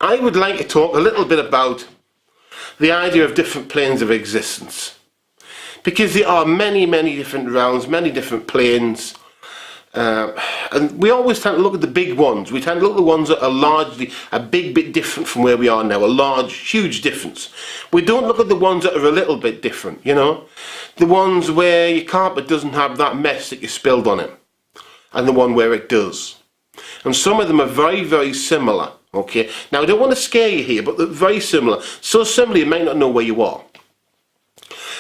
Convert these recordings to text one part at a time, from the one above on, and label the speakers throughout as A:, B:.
A: I would like to talk a little bit about the idea of different planes of existence, because there are many different realms, many different planes, and we always tend to look at the big ones. We tend to look at the ones that are largely a big bit different from where we are now, a large, huge difference. We don't look at the ones that are a little bit different, you know, the ones where your carpet doesn't have that mess that you spilled on it, and the one where it does. And some of them are very similar. Okay, now I don't want to scare you here, but they're very similar. So similar you might not know where you are.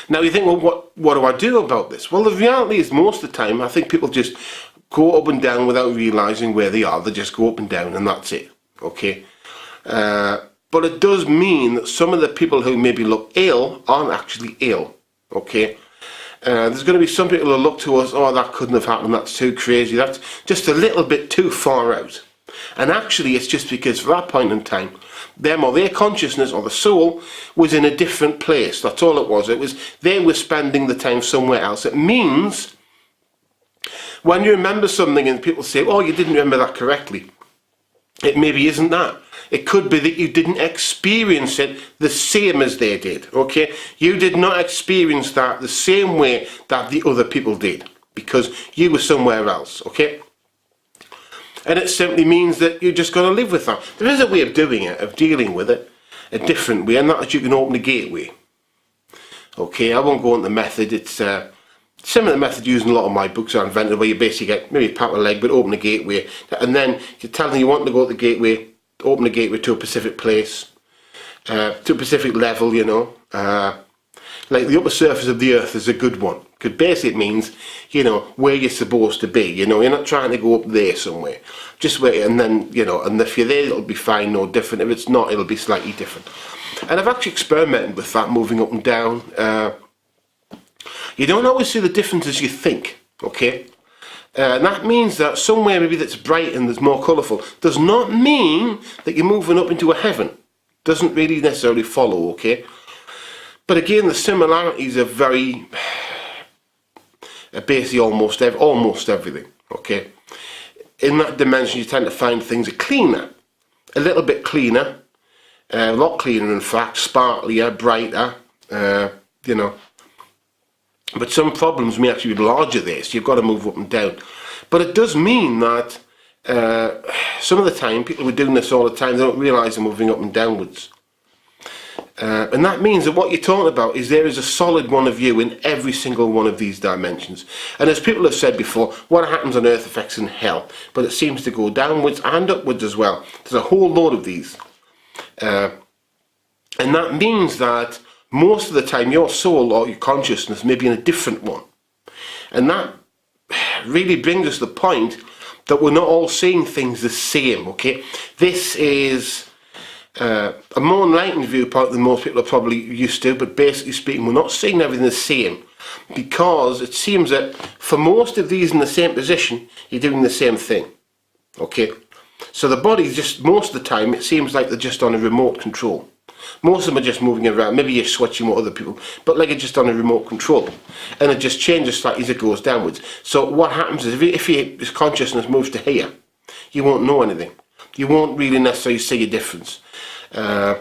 A: Now you think, well, what do I do about this? Well, the reality is most of the time I think people just go up and down without realising where they are. They just go up and down and that's it. Okay, but it does mean that some of the people who maybe look ill aren't actually ill. Okay, there's going to be some people who look to us, oh, that couldn't have happened, that's too crazy, that's just a little bit too far out. And actually it's just because for that point in time, them or their consciousness or the soul was in a different place. That's all it was. It was they were spending the time somewhere else. It means when you remember something and people say, oh, you didn't remember that correctly, it maybe isn't that. It could be that you didn't experience it the same as they did. Okay, you did not experience that the same way that the other people did because you were somewhere else. Okay. And it simply means that you're just going to live with that. There is a way of doing it, of dealing with it, a different way, and that is you can open a gateway. Okay, I won't go into the method. It's similar to the method used in a lot of my books are invented, where you basically get maybe a pat on the leg, but open a gateway, and then you tell them you want to go to the gateway, open a gateway to a specific place, to a specific level, you know. Like the upper surface of the earth is a good one, because basically it means, you know, where you're supposed to be. You know, you're not trying to go up there somewhere, just wait, and then, you know, and if you're there it'll be fine, no different. If it's not, it'll be slightly different. And I've actually experimented with that, moving up and down. You don't always see the difference as you think. Okay, and that means that somewhere maybe that's bright and that's more colourful does not mean that you're moving up into a heaven. Doesn't really necessarily follow. Okay. But again, the similarities are very, basically almost everything, okay? In that dimension, you tend to find things are cleaner, a little bit cleaner, a lot cleaner in fact, sparklier, brighter, you know. But some problems may actually be larger there, so you've got to move up and down. But it does mean that some of the time, people who are doing this all the time, they don't realise they're moving up and downwards. And that means that what you're talking about is there is a solid one of you in every single one of these dimensions. And as people have said before, what happens on earth affects in hell, but it seems to go downwards and upwards as well. There's a whole load of these. And that means that most of the time your soul or your consciousness may be in a different one. And that really brings us to the point that we're not all seeing things the same, okay? This is a more enlightened viewpoint than most people are probably used to, but basically speaking, we're not seeing everything the same, because it seems that for most of these in the same position, you're doing the same thing. Okay, so the body's just, most of the time, it seems like they're just on a remote control. Most of them are just moving around. Maybe you're switching with other people, but like it's just on a remote control, and it just changes slightly as it goes downwards. So what happens is, if your consciousness moves to here, you won't know anything. You won't really necessarily see a difference. As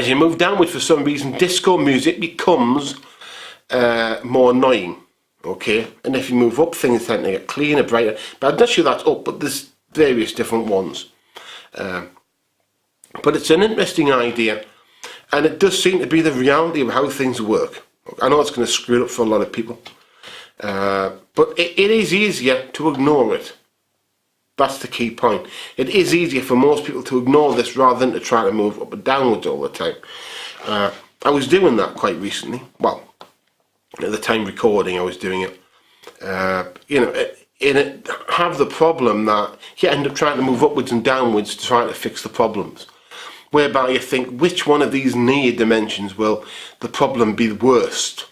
A: you move downwards, for some reason, disco music becomes more annoying. Okay, and if you move up, things tend to get cleaner, brighter. But I'm not sure that's up, but there's various different ones. But it's an interesting idea, and it does seem to be the reality of how things work. I know it's going to screw it up for a lot of people, but it is easier to ignore it. That's the key point. It is easier for most people to ignore this rather than to try to move up and downwards all the time. I was doing that quite recently. Well, at the time recording, I was doing it. You know, it have the problem that you end up trying to move upwards and downwards to try to fix the problems. Whereby you think, which one of these near dimensions will the problem be worst?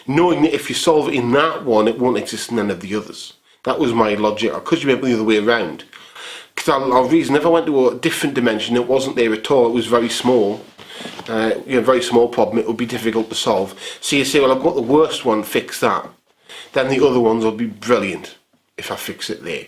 A: Knowing that if you solve it in that one, it won't exist in any of the others. That was my logic. Or could you make it the other way around? Because I'll reason, if I went to a different dimension, it wasn't there at all, it was very small. You know, very small problem, it would be difficult to solve. So you say, well, I've got the worst one, fix that. Then the other ones will be brilliant if I fix it there.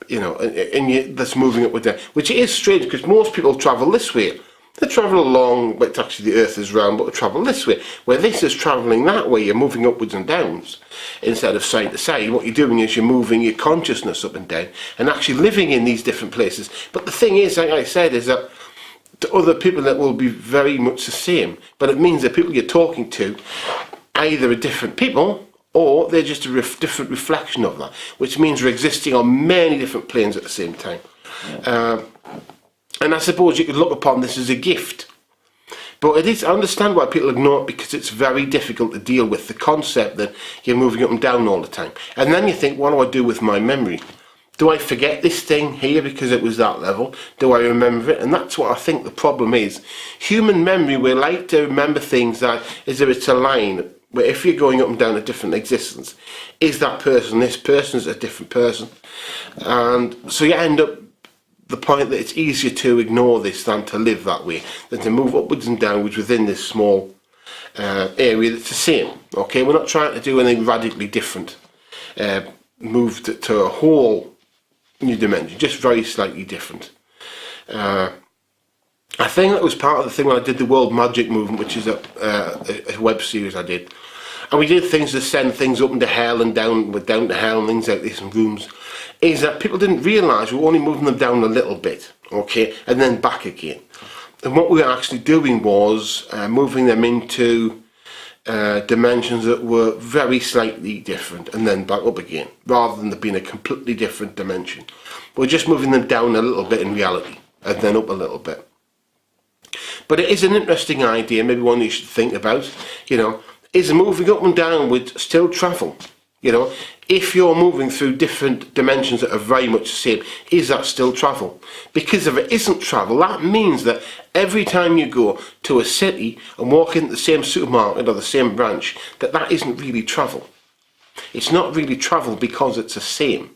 A: You know, that's moving upward down, which is strange because most people travel this way. They travel along, but actually the Earth is round, but they travel this way. Where this is travelling that way, you're moving upwards and downs instead of side to side. What you're doing is you're moving your consciousness up and down and actually living in these different places. But the thing is, like I said, is that to other people that will be very much the same, but it means that people you're talking to either are different people or they're just a different reflection of that, which means we're existing on many different planes at the same time. And I suppose you could look upon this as a gift. But it is, I understand why people ignore it, because it's very difficult to deal with the concept that you're moving up and down all the time. And then you think, what do I do with my memory? Do I forget this thing here because it was that level? Do I remember it? And that's what I think the problem is. Human memory, we like to remember things that as if it's a line, where if you're going up and down a different existence, is that person, this person's a different person. And so you end up the point that it's easier to ignore this than to live that way, than to move upwards and downwards within this small area that's the same. Okay, we're not trying to do anything radically different, move to a whole new dimension, just very slightly different. I think that was part of the thing when I did the World Magick movement, which is a web series I did. And we did things to send things up into hell and down to hell and things like this in rooms, is that people didn't realise we were only moving them down a little bit, okay, and then back again. And what we were actually doing was moving them into dimensions that were very slightly different and then back up again, rather than there being a completely different dimension. We're just moving them down a little bit in reality and then up a little bit. But it is an interesting idea, maybe one you should think about, you know, is moving up and downwards still travel? You know, if you're moving through different dimensions that are very much the same, is that still travel? Because if it isn't travel, that means that every time you go to a city and walk into the same supermarket or the same branch, that isn't really travel. It's not really travel because it's the same.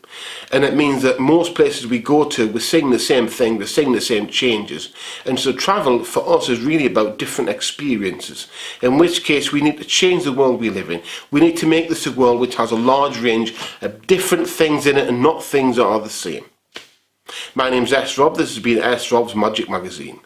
A: And it means that most places we go to, we're seeing the same thing, we're seeing the same changes. And so travel for us is really about different experiences. In which case we need to change the world we live in. We need to make this a world which has a large range of different things in it and not things that are the same. My name's S. Rob, this has been S. Rob's Magick Magazine.